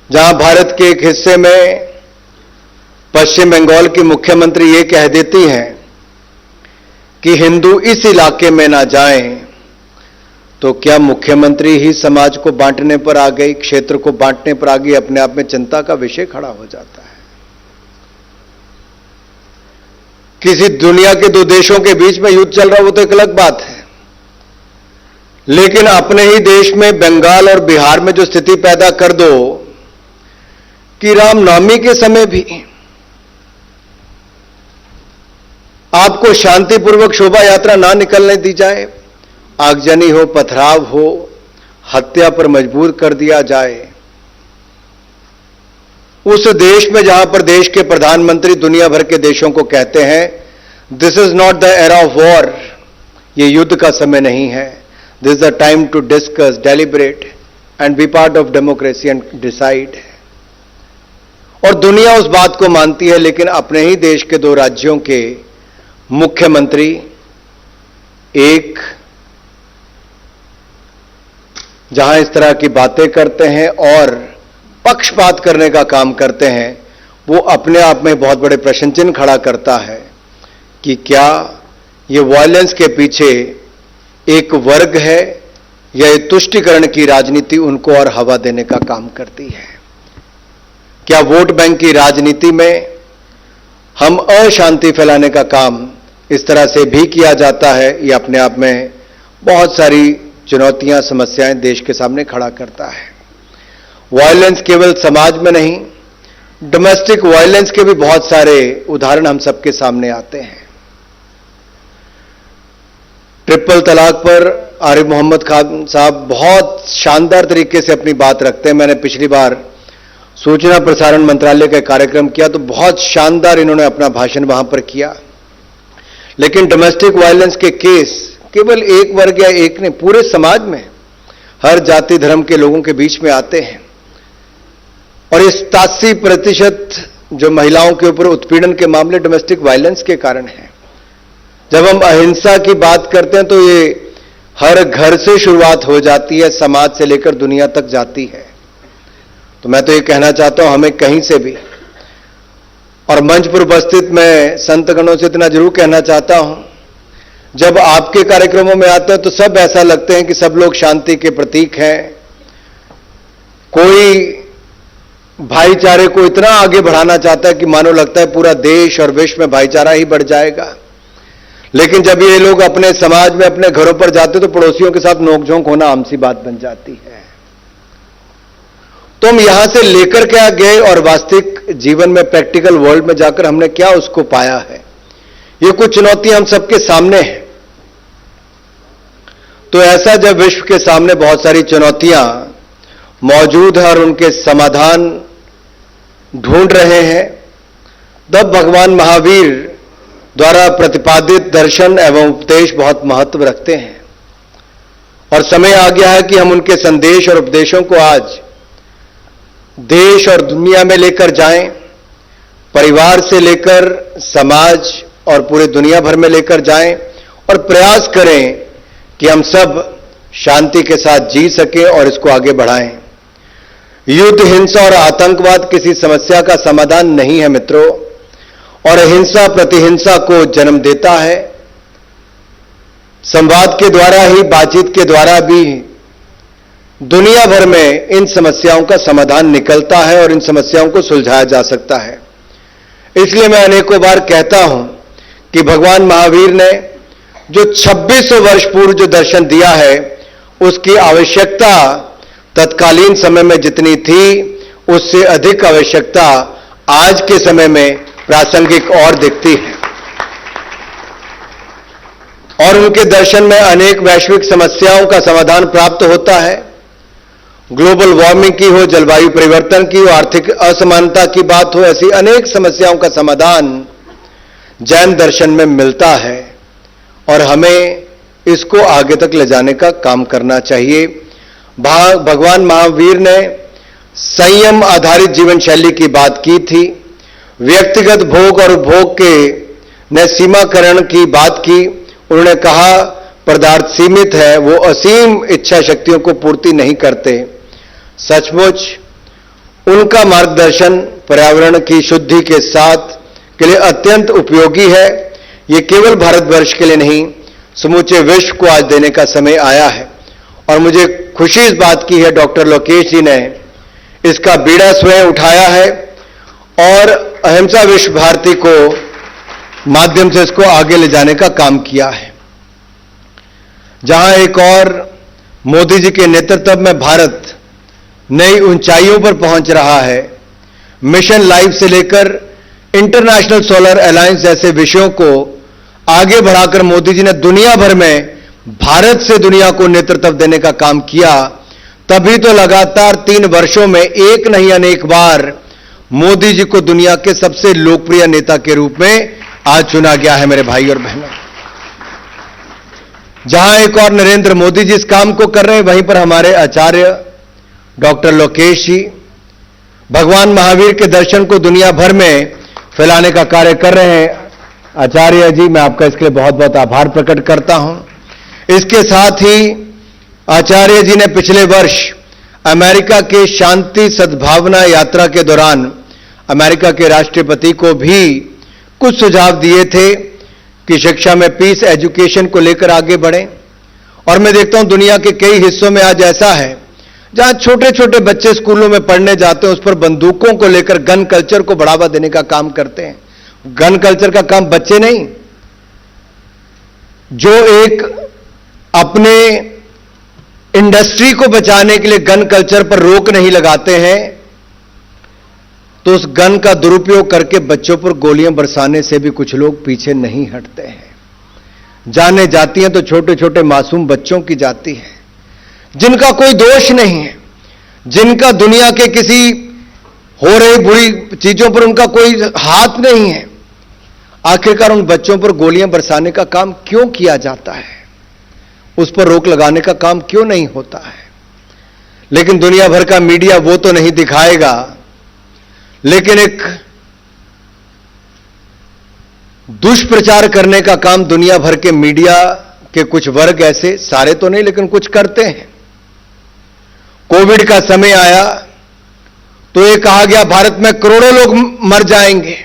जहां भारत के एक हिस्से में पश्चिम बंगाल की मुख्यमंत्री ये कह देती हैं कि हिंदू इस इलाके में ना जाएं, तो क्या मुख्यमंत्री ही समाज को बांटने पर आ गई, क्षेत्र को बांटने पर आ गई? अपने आप में चिंता का विषय खड़ा हो जाता है। किसी दुनिया के दो देशों के बीच में युद्ध चल रहा हो तो एक अलग बात है, लेकिन अपने ही देश में बंगाल और बिहार में जो स्थिति पैदा कर दो कि रामनवमी के समय भी आपको शांतिपूर्वक शोभा यात्रा ना निकलने दी जाए, आगजनी हो, पथराव हो, हत्या पर मजबूर कर दिया जाए, उस देश में जहां पर देश के प्रधानमंत्री दुनिया भर के देशों को कहते हैं this is not the era of war, ये युद्ध का समय नहीं है, this is the time to discuss, deliberate and be part of democracy and decide. और दुनिया उस बात को मानती है, लेकिन अपने ही देश के दो राज्यों के मुख्यमंत्री एक जहां इस तरह की बातें करते हैं और पक्षपात करने का काम करते हैं, वो अपने आप में बहुत बड़े प्रश्न चिन्ह खड़ा करता है कि क्या ये वायलेंस के पीछे एक वर्ग है या ये तुष्टीकरण की राजनीति उनको और हवा देने का काम करती है? क्या वोट बैंक की राजनीति में हम अशांति फैलाने का काम इस तरह से भी किया जाता है? ये अपने आप में बहुत सारी चुनौतियां, समस्याएं देश के सामने खड़ा करता है। वायलेंस केवल समाज में नहीं, डोमेस्टिक वायलेंस के भी बहुत सारे उदाहरण हम सबके सामने आते हैं। ट्रिपल तलाक पर आरिफ मोहम्मद खान साहब बहुत शानदार तरीके से अपनी बात रखते हैं। मैंने पिछली बार सूचना प्रसारण मंत्रालय का कार्यक्रम किया तो बहुत शानदार इन्होंने अपना भाषण वहां पर किया, लेकिन डोमेस्टिक वायलेंस के केस केवल एक वर्ग या एक ने, पूरे समाज में हर जाति धर्म के लोगों के बीच में आते हैं। और इस 87% जो महिलाओं के ऊपर उत्पीड़न के मामले डोमेस्टिक वायलेंस के कारण हैं। जब हम अहिंसा की बात करते हैं तो ये हर घर से शुरुआत हो जाती है, समाज से लेकर दुनिया तक जाती है। तो मैं तो ये कहना चाहता हूं, हमें कहीं से भी, और मंच पर उपस्थित मैं संतगणों से इतना जरूर कहना चाहता हूं, जब आपके कार्यक्रमों में आते हैं तो सब ऐसा लगते हैं कि सब लोग शांति के प्रतीक हैं, कोई भाईचारे को इतना आगे बढ़ाना चाहता है कि मानो लगता है पूरा देश और विश्व में भाईचारा ही बढ़ जाएगा। लेकिन जब ये लोग अपने समाज में, अपने घरों पर जाते तो पड़ोसियों के साथ नोकझोंक होना आम सी बात बन जाती है। तो हम यहां से लेकर क्या गए और वास्तविक जीवन में, प्रैक्टिकल वर्ल्ड में जाकर हमने क्या उसको पाया है, ये कुछ चुनौतियां हम सबके सामने हैं। तो ऐसा जब विश्व के सामने बहुत सारी चुनौतियां मौजूद हैं और उनके समाधान ढूंढ रहे हैं, तब भगवान महावीर द्वारा प्रतिपादित दर्शन एवं उपदेश बहुत महत्व रखते हैं। और समय आ गया है कि हम उनके संदेश और उपदेशों को आज देश और दुनिया में लेकर जाएं, परिवार से लेकर समाज और पूरे दुनिया भर में लेकर जाएं और प्रयास करें कि हम सब शांति के साथ जी सकें और इसको आगे बढ़ाएं। युद्ध, हिंसा और आतंकवाद किसी समस्या का समाधान नहीं है मित्रों, और हिंसा प्रतिहिंसा को जन्म देता है। संवाद के द्वारा ही, बातचीत के द्वारा भी दुनिया भर में इन समस्याओं का समाधान निकलता है और इन समस्याओं को सुलझाया जा सकता है। इसलिए मैं अनेकों बार कहता हूं कि भगवान महावीर ने जो 2600 वर्ष पूर्व जो दर्शन दिया है, उसकी आवश्यकता तत्कालीन समय में जितनी थी, उससे अधिक आवश्यकता आज के समय में प्रासंगिक और दिखती है। और उनके दर्शन में अनेक वैश्विक समस्याओं का समाधान प्राप्त होता है। ग्लोबल वार्मिंग की हो, जलवायु परिवर्तन की हो, आर्थिक असमानता की बात हो, ऐसी अनेक समस्याओं का समाधान जैन दर्शन में मिलता है और हमें इसको आगे तक ले जाने का काम करना चाहिए। भगवान महावीर ने संयम आधारित जीवन शैली की बात की थी, व्यक्तिगत भोग और उपभोग के ने सीमाकरण की बात की। उन्होंने कहा पदार्थ सीमित है, वो असीम इच्छा शक्तियों को पूर्ति नहीं करते। सचमुच उनका मार्गदर्शन पर्यावरण की शुद्धि के साथ के लिए अत्यंत उपयोगी है। ये केवल भारतवर्ष के लिए नहीं, समूचे विश्व को आज देने का समय आया है। और मुझे खुशी इस बात की है, डॉक्टर लोकेश जी ने इसका बीड़ा स्वयं उठाया है और अहिंसा विश्व भारती को माध्यम से इसको आगे ले जाने का काम किया है। जहां एक और मोदी जी के नेतृत्व में भारत नई ऊंचाइयों पर पहुंच रहा है, मिशन लाइफ से लेकर इंटरनेशनल सोलर अलायंस जैसे विषयों को आगे बढ़ाकर मोदी जी ने दुनिया भर में भारत से दुनिया को नेतृत्व देने का काम किया। तभी तो लगातार 3 वर्षों में एक नहीं अनेक बार मोदी जी को दुनिया के सबसे लोकप्रिय नेता के रूप में आज चुना गया है। मेरे भाई और बहनों, जहां एक और नरेंद्र मोदी जी इस काम को कर रहे हैं, वहीं पर हमारे आचार्य डॉक्टर लोकेश जी भगवान महावीर के दर्शन को दुनिया भर में फैलाने का कार्य कर रहे हैं। आचार्य जी, मैं आपका इसके लिए बहुत बहुत आभार प्रकट करता हूं। इसके साथ ही आचार्य जी ने पिछले वर्ष अमेरिका के शांति सद्भावना यात्रा के दौरान अमेरिका के राष्ट्रपति को भी कुछ सुझाव दिए थे कि शिक्षा में पीस एजुकेशन को लेकर आगे बढ़ें। और मैं देखता हूं दुनिया के कई हिस्सों में आज ऐसा है जहां छोटे छोटे बच्चे स्कूलों में पढ़ने जाते हैं, उस पर बंदूकों को लेकर गन कल्चर को बढ़ावा देने का काम करते हैं। गन कल्चर का काम बच्चे नहीं, जो एक अपने इंडस्ट्री को बचाने के लिए गन कल्चर पर रोक नहीं लगाते हैं, तो उस गन का दुरुपयोग करके बच्चों पर गोलियां बरसाने से भी कुछ लोग पीछे नहीं हटते हैं। जाने जाती हैं तो छोटे छोटे मासूम बच्चों की जाती है, जिनका कोई दोष नहीं है, जिनका दुनिया के किसी हो रही बुरी चीजों पर उनका कोई हाथ नहीं है। आखिरकार उन बच्चों पर गोलियां बरसाने का काम क्यों किया जाता है? उस पर रोक लगाने का काम क्यों नहीं होता है? लेकिन दुनिया भर का मीडिया वो तो नहीं दिखाएगा, लेकिन एक दुष्प्रचार करने का काम दुनिया भर के मीडिया के कुछ वर्ग ऐसे, सारे तो नहीं लेकिन कुछ करते हैं। कोविड का समय आया तो ये कहा गया भारत में करोड़ों लोग मर जाएंगे,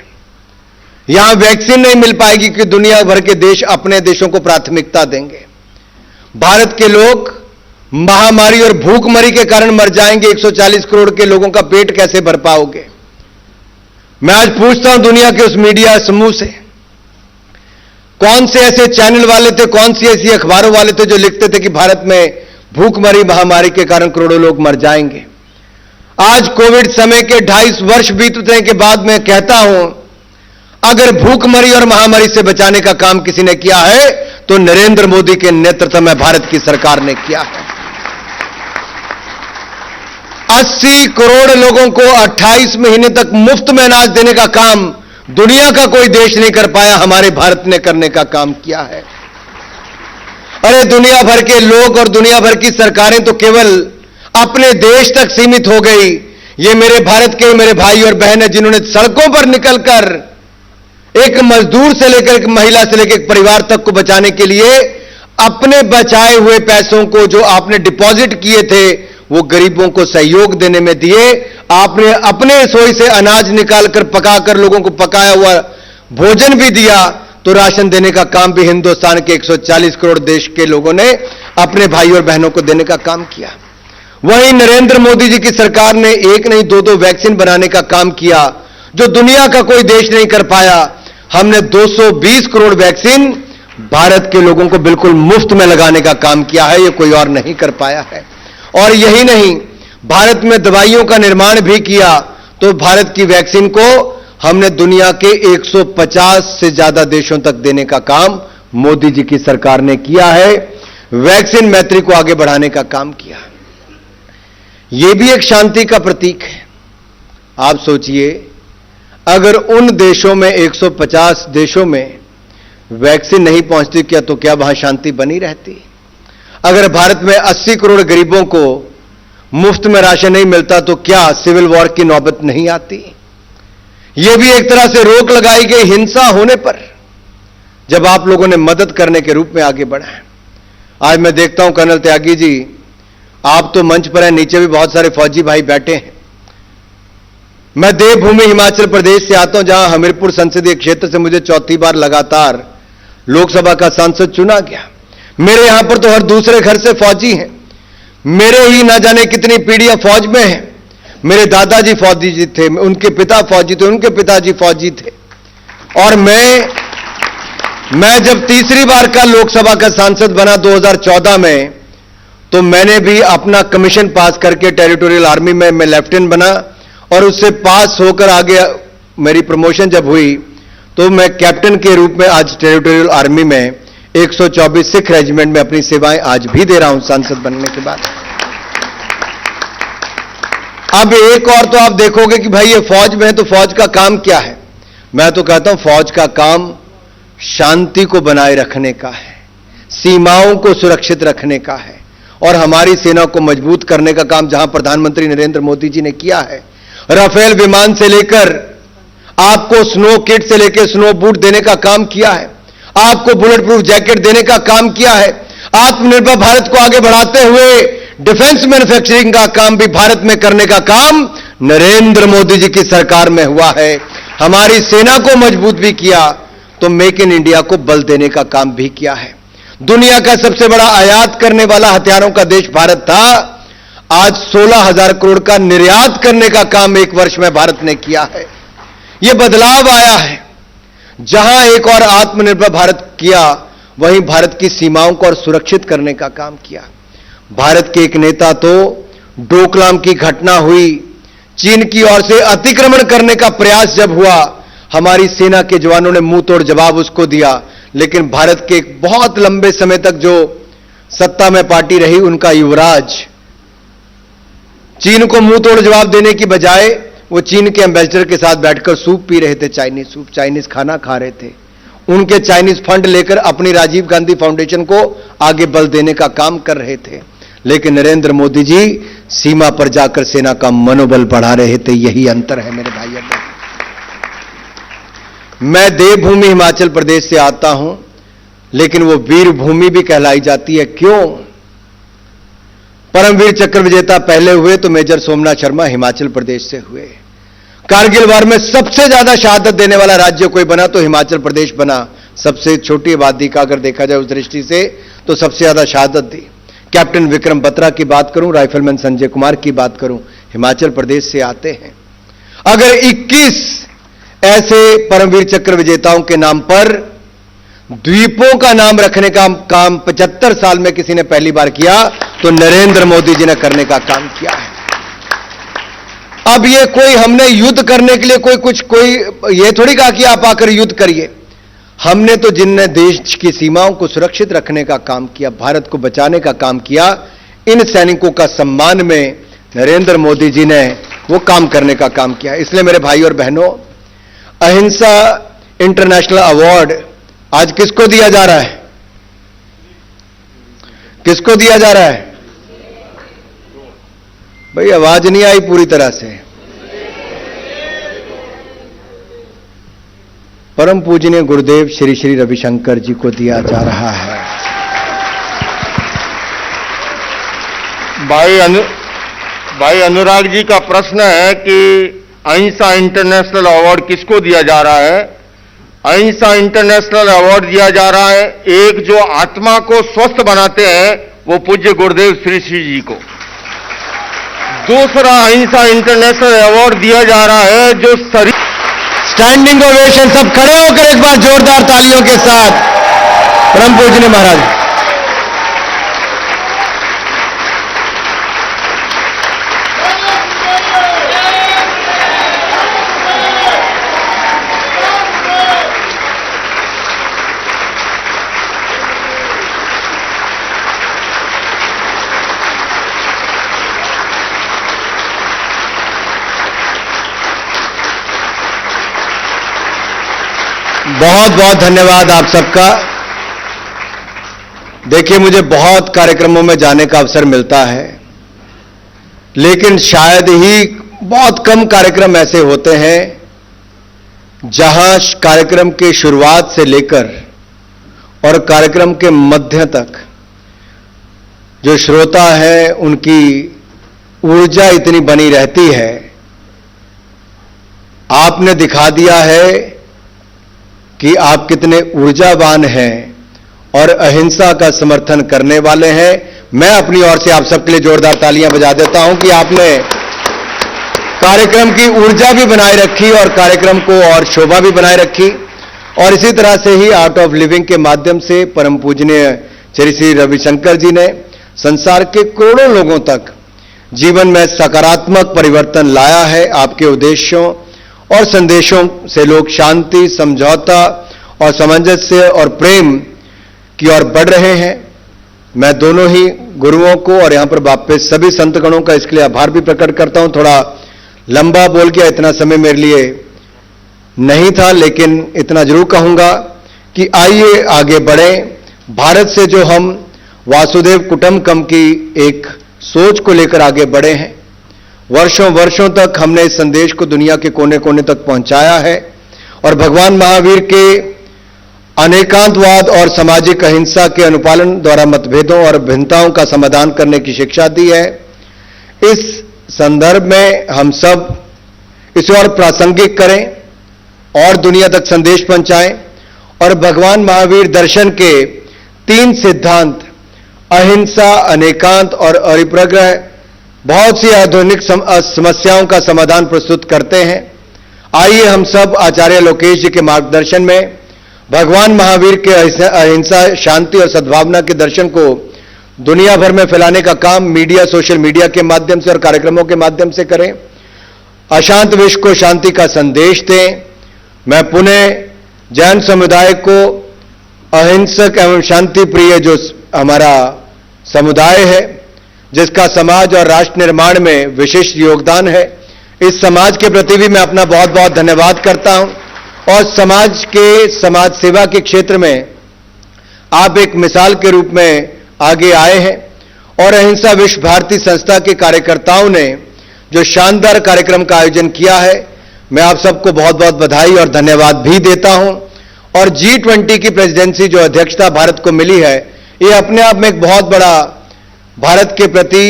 यहां वैक्सीन नहीं मिल पाएगी कि दुनिया भर के देश अपने देशों को प्राथमिकता देंगे। भारत के लोग महामारी और भूखमरी के कारण मर जाएंगे, 140 करोड़ के लोगों का पेट कैसे भर पाओगे? मैं आज पूछता हूं दुनिया के उस मीडिया समूह से, कौन से ऐसे चैनल वाले थे, कौन सी ऐसी अखबारों वाले थे जो लिखते थे कि भारत में भूखमरी महामारी के कारण करोड़ों लोग मर जाएंगे? आज कोविड समय के 2.5 वर्ष बीतने के बाद मैं कहता हूं, अगर भूखमरी और महामारी से बचाने का काम किसी ने किया है तो नरेंद्र मोदी के नेतृत्व में भारत की सरकार ने किया है। 80 करोड़ लोगों को 28 महीने तक मुफ्त में अनाज देने का काम दुनिया का कोई देश नहीं कर पाया, हमारे भारत ने करने का काम किया है। अरे दुनिया भर के लोग और दुनिया भर की सरकारें तो केवल अपने देश तक सीमित हो गई। ये मेरे भारत के मेरे भाई और बहन हैं जिन्होंने सड़कों पर निकलकर एक मजदूर से लेकर एक महिला से लेकर एक परिवार तक को बचाने के लिए अपने बचाए हुए पैसों को जो आपने डिपॉजिट किए थे वो गरीबों को सहयोग देने में दिए। आपने अपने रसोई से अनाज निकालकर पकाकर लोगों को पकाया हुआ भोजन भी दिया, तो राशन देने का काम भी हिंदुस्तान के 140 करोड़ देश के लोगों ने अपने भाई और बहनों को देने का काम किया। वहीं नरेंद्र मोदी जी की सरकार ने एक नहीं 2-2 वैक्सीन बनाने का काम किया जो दुनिया का कोई देश नहीं कर पाया। हमने 220 करोड़ वैक्सीन भारत के लोगों को बिल्कुल मुफ्त में लगाने का काम किया है, ये कोई और नहीं कर पाया है। और यही नहीं, भारत में दवाइयों का निर्माण भी किया, तो भारत की वैक्सीन को हमने दुनिया के 150 से ज्यादा देशों तक देने का काम मोदी जी की सरकार ने किया है। वैक्सीन मैत्री को आगे बढ़ाने का काम किया। यह भी एक शांति का प्रतीक है। आप सोचिए, अगर उन देशों में 150 देशों में वैक्सीन नहीं पहुंचती क्या, तो क्या वहां शांति बनी रहती? अगर भारत में 80 करोड़ गरीबों को मुफ्त में राशन नहीं मिलता तो क्या सिविल वॉर की नौबत नहीं आती? यह भी एक तरह से रोक लगाई गई हिंसा होने पर, जब आप लोगों ने मदद करने के रूप में आगे बढ़ा। आज मैं देखता हूं कर्नल त्यागी जी, आप तो मंच पर हैं, नीचे भी बहुत सारे फौजी भाई बैठे हैं। मैं देवभूमि हिमाचल प्रदेश से आता हूं, जहां हमीरपुर संसदीय क्षेत्र से मुझे चौथी बार लगातार लोकसभा का सांसद चुना गया। मेरे यहां पर तो हर दूसरे घर से फौजी हैं। मेरे ही ना जाने कितनी पीढ़ियां फौज में हैं। मेरे दादाजी फौजी थे, उनके पिता फौजी थे, उनके पिताजी फौजी थे। और मैं जब तीसरी बार का लोकसभा का सांसद बना 2014 में, तो मैंने भी अपना कमीशन पास करके टेरिटोरियल आर्मी में मैं लेफ्टिनेंट बना, और उससे पास होकर आगे मेरी प्रमोशन जब हुई तो मैं कैप्टन के रूप में आज टेरिटोरियल आर्मी में 124 सिख रेजिमेंट में अपनी सेवाएं आज भी दे रहा हूं सांसद बनने के बाद। अब एक और तो आप देखोगे कि भाई ये फौज में है तो फौज का काम क्या है। मैं तो कहता हूं फौज का काम शांति को बनाए रखने का है, सीमाओं को सुरक्षित रखने का है, और हमारी सेना को मजबूत करने का काम जहां प्रधानमंत्री नरेंद्र मोदी जी ने किया है। राफेल विमान से लेकर आपको स्नो किट से लेकर स्नो बूट देने का काम किया है, आपको बुलेट प्रूफ जैकेट देने का काम किया है। आत्मनिर्भर भारत को आगे बढ़ाते हुए डिफेंस मैन्युफैक्चरिंग का काम भी भारत में करने का काम नरेंद्र मोदी जी की सरकार में हुआ है। हमारी सेना को मजबूत भी किया तो मेक इन इंडिया को बल देने का काम भी किया है। दुनिया का सबसे बड़ा आयात करने वाला हथियारों का देश भारत था, आज 16,000 करोड़ का निर्यात करने का काम एक वर्ष में भारत ने किया है। यह बदलाव आया है। जहां एक और आत्मनिर्भर भारत किया, वहीं भारत की सीमाओं को और सुरक्षित करने का काम किया। भारत के एक नेता तो डोकलाम की घटना हुई, चीन की ओर से अतिक्रमण करने का प्रयास जब हुआ, हमारी सेना के जवानों ने मुंह तोड़ जवाब उसको दिया। लेकिन भारत के एक बहुत लंबे समय तक जो सत्ता में पार्टी रही, उनका युवराज चीन को मुंह तोड़ जवाब देने की बजाय वो चीन के एम्बेसडर के साथ बैठकर सूप पी रहे थे, चाइनीज सूप, चाइनीज खाना खा रहे थे। उनके चाइनीज फंड लेकर अपनी राजीव गांधी फाउंडेशन को आगे बल देने का काम कर रहे थे। लेकिन नरेंद्र मोदी जी सीमा पर जाकर सेना का मनोबल बढ़ा रहे थे। यही अंतर है मेरे भाई बहन। मैं देवभूमि हिमाचल प्रदेश से आता हूं, लेकिन वो वीर भूमि भी कहलाई जाती है। क्यों? परमवीर चक्र विजेता पहले हुए तो मेजर सोमनाथ शर्मा हिमाचल प्रदेश से हुए। कारगिल वार में सबसे ज्यादा शहादत देने वाला राज्य कोई बना तो हिमाचल प्रदेश बना। सबसे छोटी आबादी का अगर देखा जाए उस दृष्टि से तो सबसे ज्यादा शहादत दी। कैप्टन विक्रम बत्रा की बात करूं, राइफलमैन संजय कुमार की बात करूं, हिमाचल प्रदेश से आते हैं। अगर 21 ऐसे परमवीर चक्र विजेताओं के नाम पर द्वीपों का नाम रखने का काम 75 साल में किसी ने पहली बार किया तो नरेंद्र मोदी जी ने करने का काम किया है। अब ये कोई हमने युद्ध करने के लिए कोई ये थोड़ी कहा कि आप आकर युद्ध करिए। हमने तो जिनने देश की सीमाओं को सुरक्षित रखने का काम किया, भारत को बचाने का काम किया, इन सैनिकों का सम्मान में नरेंद्र मोदी जी ने वो काम करने का काम किया। इसलिए मेरे भाई और बहनों, अहिंसा इंटरनेशनल अवार्ड आज किसको दिया जा रहा है? किसको दिया जा रहा है? भाई आवाज नहीं आई पूरी तरह से। परम पूजनीय गुरुदेव श्री श्री रविशंकर जी को दिया जा रहा है। भाई अनुराग जी का प्रश्न है कि अहिंसा इंटरनेशनल अवार्ड किसको दिया जा रहा है? अहिंसा इंटरनेशनल अवार्ड दिया जा रहा है एक जो आत्मा को स्वस्थ बनाते हैं वो पूज्य गुरुदेव श्री श्री जी को। दूसरा अहिंसा इंटरनेशनल अवार्ड दिया जा रहा है जो शरीर। स्टैंडिंग ओवेशन, सब खड़े होकर एक बार जोरदार तालियों के साथ परम पूजनीय महाराज। बहुत बहुत धन्यवाद आप सबका। देखिए, मुझे बहुत कार्यक्रमों में जाने का अवसर मिलता है, लेकिन शायद ही बहुत कम कार्यक्रम ऐसे होते हैं जहां कार्यक्रम की शुरुआत से लेकर और कार्यक्रम के मध्य तक जो श्रोता है उनकी ऊर्जा इतनी बनी रहती है आपने दिखा दिया है कि आप कितने ऊर्जावान हैं और अहिंसा का समर्थन करने वाले हैं। मैं अपनी ओर से आप सबके लिए जोरदार तालियां बजा देता हूं कि आपने कार्यक्रम की ऊर्जा भी बनाए रखी और कार्यक्रम को और शोभा भी बनाए रखी। और इसी तरह से ही आर्ट ऑफ लिविंग के माध्यम से परम पूजनीय श्री रविशंकर जी ने संसार के करोड़ों लोगों तक जीवन में सकारात्मक परिवर्तन लाया है। आपके उद्देश्यों और संदेशों से लोग शांति, समझौता और सामंजस्य और प्रेम की ओर बढ़ रहे हैं। मैं दोनों ही गुरुओं को और यहां पर वापस सभी संतगणों का इसके लिए आभार भी प्रकट करता हूं। थोड़ा लंबा बोल गया, इतना समय मेरे लिए नहीं था, लेकिन इतना जरूर कहूंगा कि आइए आगे बढ़ें। भारत से जो हम वासुदेव कुटुंबकम की एक सोच को लेकर आगे बढ़े हैं, वर्षों वर्षों तक हमने इस संदेश को दुनिया के कोने कोने तक पहुंचाया है और भगवान महावीर के अनेकांतवाद और सामाजिक अहिंसा के अनुपालन द्वारा मतभेदों और भिन्नताओं का समाधान करने की शिक्षा दी है। इस संदर्भ में हम सब इसे और प्रासंगिक करें और दुनिया तक संदेश पहुंचाएं और भगवान महावीर दर्शन के 3 सिद्धांत अहिंसा, अनेकांत और अपरिग्रह बहुत सी आधुनिक समस्याओं का समाधान प्रस्तुत करते हैं। आइए हम सब आचार्य लोकेश जी के मार्गदर्शन में भगवान महावीर के अहिंसा, शांति और सद्भावना के दर्शन को दुनिया भर में फैलाने का काम मीडिया, सोशल मीडिया के माध्यम से और कार्यक्रमों के माध्यम से करें। अशांत विश्व को शांति का संदेश दें। मैं पुनः जैन समुदाय को अहिंसक एवं शांति प्रिय जो हमारा समुदाय है, जिसका समाज और राष्ट्र निर्माण में विशिष्ट योगदान है, इस समाज के प्रति भी मैं अपना बहुत बहुत धन्यवाद करता हूं। और समाज सेवा के क्षेत्र में आप एक मिसाल के रूप में आगे आए हैं और अहिंसा विश्व भारती संस्था के कार्यकर्ताओं ने जो शानदार कार्यक्रम का आयोजन किया है, मैं आप सबको बहुत बहुत बधाई और धन्यवाद भी देता हूं। और G20 की प्रेसिडेंसी जो अध्यक्षता भारत को मिली है, ये अपने आप में एक बहुत बड़ा भारत के प्रति,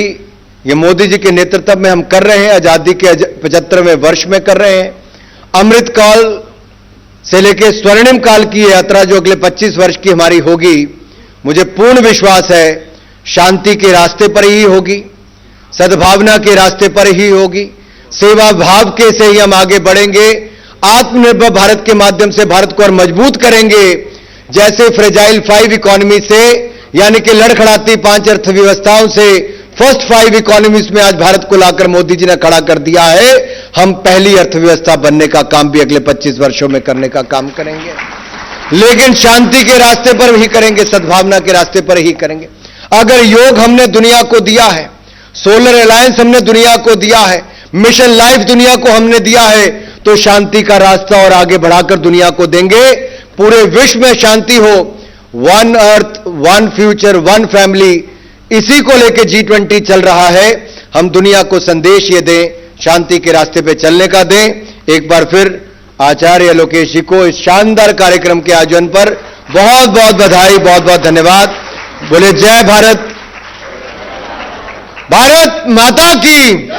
ये मोदी जी के नेतृत्व में हम कर रहे हैं, आजादी के 75वें वर्ष में कर रहे हैं। अमृत काल से लेकर स्वर्णिम काल की यात्रा जो अगले 25 वर्ष की हमारी होगी, मुझे पूर्ण विश्वास है शांति के रास्ते पर ही होगी, सद्भावना के रास्ते पर ही होगी, सेवा भाव के से ही हम आगे बढ़ेंगे। आत्मनिर्भर भारत के माध्यम से भारत को और मजबूत करेंगे। जैसे फ्रेजाइल 5 इकोनॉमी से, यानी कि लड़खड़ाती 5 अर्थव्यवस्थाओं से फर्स्ट 5 इकोनॉमीज में आज भारत को लाकर मोदी जी ने खड़ा कर दिया है। हम पहली अर्थव्यवस्था बनने का काम भी अगले 25 वर्षों में करने का काम करेंगे, लेकिन शांति के रास्ते पर ही करेंगे, सद्भावना के रास्ते पर ही करेंगे। अगर योग हमने दुनिया को दिया है, सोलर अलायंस हमने दुनिया को दिया है, मिशन लाइफ दुनिया को हमने दिया है, तो शांति का रास्ता और आगे बढ़ाकर दुनिया को देंगे। पूरे विश्व में शांति हो, one earth, one future, one family, इसी को लेकर G20 चल रहा है। हम दुनिया को संदेश ये दें, शांति के रास्ते पे चलने का दें। एक बार फिर आचार्य लोकेश जी को इस शानदार कार्यक्रम के आयोजन पर बहुत बहुत बधाई, बहुत बहुत धन्यवाद। बोले जय भारत, भारत माता की।